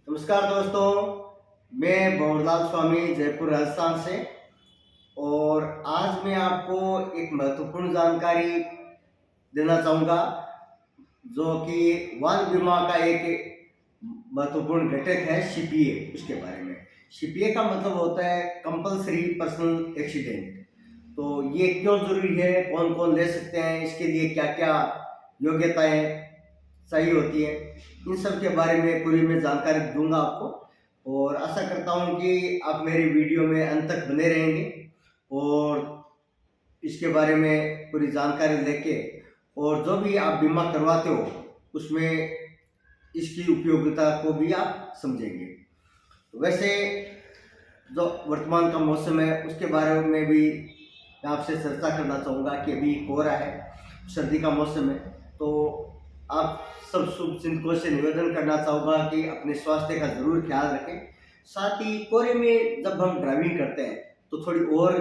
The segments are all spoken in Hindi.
नमस्कार दोस्तों, मैं भंवरलाल स्वामी जयपुर राजस्थान से। और आज मैं आपको एक महत्वपूर्ण जानकारी देना चाहूँगा जो कि वाहन बीमा का एक महत्वपूर्ण घटक है सीपीए। उसके बारे में सीपीए का मतलब होता है कंपलसरी पर्सनल एक्सीडेंट। तो ये क्यों जरूरी है, कौन कौन ले सकते हैं, इसके लिए क्या क्या योग्यताएं चाहिए होती है, इन सब के बारे में पूरी मैं जानकारी दूंगा आपको। और आशा करता हूं कि आप मेरी वीडियो में अंत तक बने रहेंगे और इसके बारे में पूरी जानकारी लेके और जो भी आप बीमा करवाते हो उसमें इसकी उपयोगिता को भी आप समझेंगे। वैसे जो वर्तमान का मौसम है उसके बारे में भी मैं आपसे चर्चा करना चाहूँगा कि अभी कोहरा है, सर्दी का मौसम है। तो आप सब शुभचिंतकों से निवेदन करना चाहूँगा कि अपने स्वास्थ्य का जरूर ख्याल रखें। साथ ही कोहरे में जब हम ड्राइविंग करते हैं तो थोड़ी और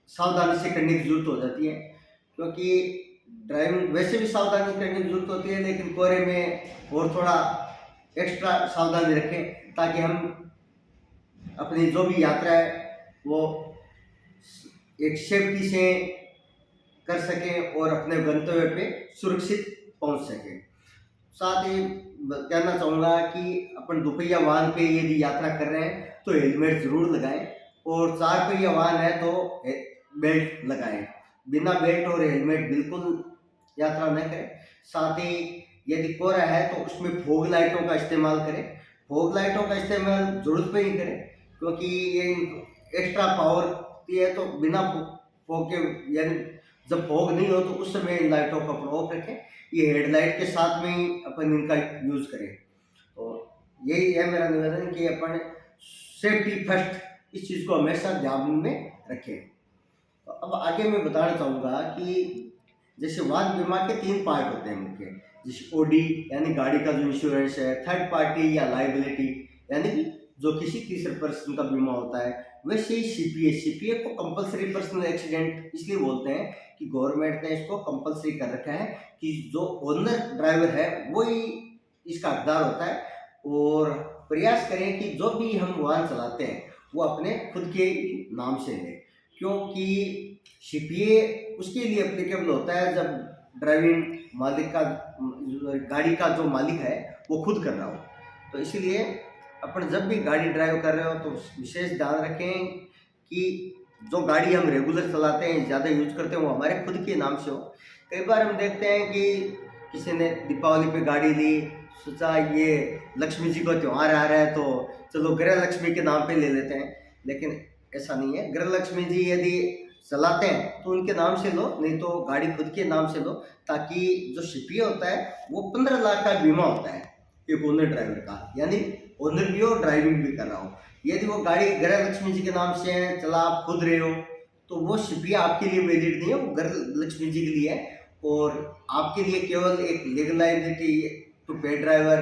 सावधानी से करने की जरूरत हो जाती है, क्योंकि ड्राइविंग वैसे भी सावधानी करने की जरूरत होती है, लेकिन कोहरे में और थोड़ा एक्स्ट्रा सावधानी रखें ताकि हम अपनी जो भी यात्रा है वो एक सेफ्टी से कर सकें और अपने गंतव्य पे सुरक्षित पहुंच सकें। साथ ही कहना चाहूँगा कि अपन दोपहिया वाहन पे यदि यात्रा कर रहे हैं तो हेलमेट जरूर लगाएं, और चार पहिया वाहन है तो बेल्ट लगाएं। बिना बेल्ट और हेलमेट बिल्कुल यात्रा न करें। साथ ही यदि कोहरा है तो उसमें फॉग लाइटों का इस्तेमाल करें। फॉग लाइटों का इस्तेमाल जरूरत पे ही करें, क्योंकि ये एक्स्ट्रा पावर दी है। तो बिना फॉग के यानी जब फॉग नहीं हो तो उस समय इन लाइटों का प्रयोग रखें। ये हेडलाइट के साथ में ही अपन इनका यूज करें। तो यही है मेरा निवेदन कि अपन सेफ्टी फर्स्ट इस चीज़ को हमेशा ध्यान में रखें। तो अब आगे मैं बताना चाहूँगा कि जैसे वाहन बीमा के तीन पार्ट होते हैं मुख्य। जैसे ओडी यानी गाड़ी का जो इंश्योरेंस है, थर्ड पार्टी या लाइबिलिटी यानी कि जो किसी तीसरे पर्सन का बीमा होता है, वैसे ही सीपीए को कंपलसरी पर्सनल एक्सीडेंट इसलिए बोलते हैं कि गवर्नमेंट ने इसको कंपलसरी कर रखा है कि जो ओनर ड्राइवर है वही इसका हकदार होता है। और प्रयास करें कि जो भी हम वाहन चलाते हैं वो अपने खुद के नाम से लें, क्योंकि सीपीए उसके लिए एप्लीकेबल होता है जब ड्राइविंग मालिक का गाड़ी का जो मालिक है वो खुद कर रहा हो। तो इसीलिए अपन जब भी गाड़ी ड्राइव कर रहे हो तो विशेष ध्यान रखें कि जो गाड़ी हम रेगुलर चलाते हैं, ज़्यादा यूज करते हैं, वो हमारे खुद के नाम से हो। कई बार हम देखते हैं कि किसी ने दीपावली पे गाड़ी ली, सोचा ये लक्ष्मी जी का त्यौहार आ रहा है तो चलो गृह लक्ष्मी के नाम पे ले लेते हैं, लेकिन ऐसा नहीं है। गृह लक्ष्मी जी यदि चलाते हैं तो उनके नाम से लो, नहीं तो गाड़ी खुद के नाम से लो, ताकि जो सीपीए होता है वो 15 लाख का बीमा होता है एक ओनर ड्राइवर का, यानी ओनर भी हो ड्राइविंग भी कर रहा हो। यदि वो गाड़ी गृह लक्ष्मी जी के नाम से है, चला आप खुद रहे हो, तो वो सीपीए आपके लिए वैलिड नहीं है, वो गृह लक्ष्मी जी के लिए है। और आपके लिए केवल एक लीगल लायबिलिटी टू पे ड्राइवर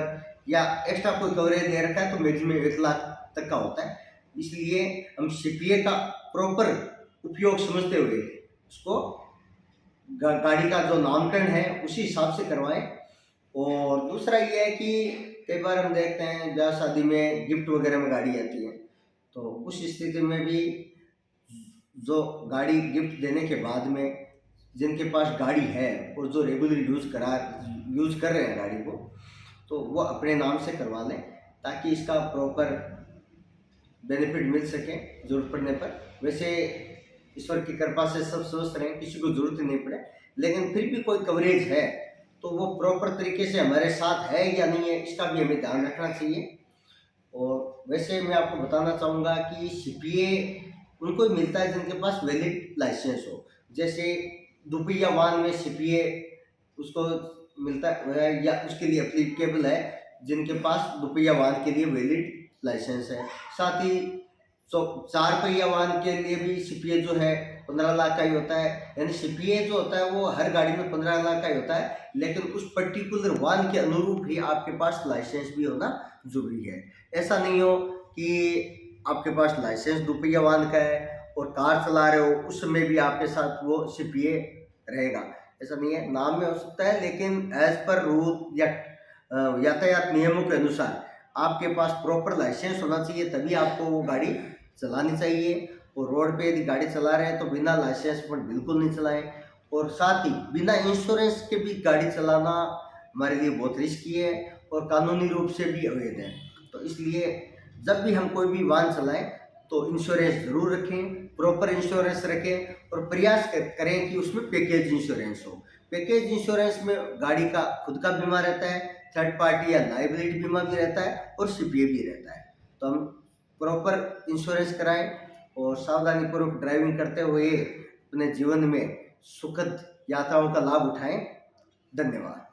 या एक्स्ट्रा कोई कवरेज दे रखा है तो मैक्सिमम 1 लाख तक का होता है। इसलिए हम सीपीए का प्रॉपर उपयोग समझते हुए उसको गाड़ी का जो नामकरण है उसी हिसाब से करवाएं। और दूसरा ये है कि कई बार हम देखते हैं ब्याह शादी में गिफ्ट वगैरह में गाड़ी आती है, तो उस स्थिति में भी जो गाड़ी गिफ्ट देने के बाद में जिनके पास गाड़ी है और जो रेगुलर यूज कर रहे हैं गाड़ी को, तो वो अपने नाम से करवा लें ताकि इसका प्रॉपर बेनिफिट मिल सके जरूरत पड़ने पर। वैसे ईश्वर की कृपा से सब स्वस्थ रहें, किसी को जरूरत नहीं पड़े, लेकिन फिर भी कोई कवरेज है तो वो प्रॉपर तरीके से हमारे साथ है या नहीं है इसका भी हमें ध्यान रखना चाहिए। और वैसे मैं आपको बताना चाहूँगा कि सीपीए उनको ही मिलता है जिनके पास वैलिड लाइसेंस हो। जैसे दोपहिया वाहन में सीपीए उसको मिलता है या उसके लिए एप्लीकेबल है जिनके पास दोपहिया वाहन के लिए वैलिड लाइसेंस है। साथ ही तो चार पहिया वाहन के लिए भी सीपीए जो है 15 लाख का ही होता है। यानी सीपीए जो होता है वो हर गाड़ी में 15 लाख का ही होता है, लेकिन उस पर्टिकुलर वाहन के अनुरूप ही आपके पास लाइसेंस भी होना जरूरी है। ऐसा नहीं हो कि आपके पास लाइसेंस दोपहिया वाहन का है और कार चला रहे हो उस समय भी आपके साथ वो सीपीए रहेगा। ऐसा नहीं है, नाम में हो सकता है लेकिन एज पर रूल या यातायात नियमों के अनुसार आपके पास प्रॉपर लाइसेंस होना चाहिए, तभी आपको वो गाड़ी चलानी चाहिए। और रोड पे यदि गाड़ी चला रहे हैं तो बिना लाइसेंस पर बिल्कुल नहीं चलाएं। और साथ ही बिना इंश्योरेंस के भी गाड़ी चलाना हमारे लिए बहुत रिस्की है और कानूनी रूप से भी अवैध है। तो इसलिए जब भी हम कोई भी वाहन चलाएं तो इंश्योरेंस ज़रूर रखें, प्रॉपर इंश्योरेंस रखें और प्रयास करें कि उसमें पैकेज इंश्योरेंस हो। पैकेज इंश्योरेंस में गाड़ी का खुद का बीमा रहता है, थर्ड पार्टी या लाइबिलिटी बीमा भी रहता है और सीपीए भी रहता है। तो हम प्रॉपर इंश्योरेंस कराएं और सावधानीपूर्वक ड्राइविंग करते हुए अपने जीवन में सुखद यात्राओं का लाभ उठाएं। धन्यवाद।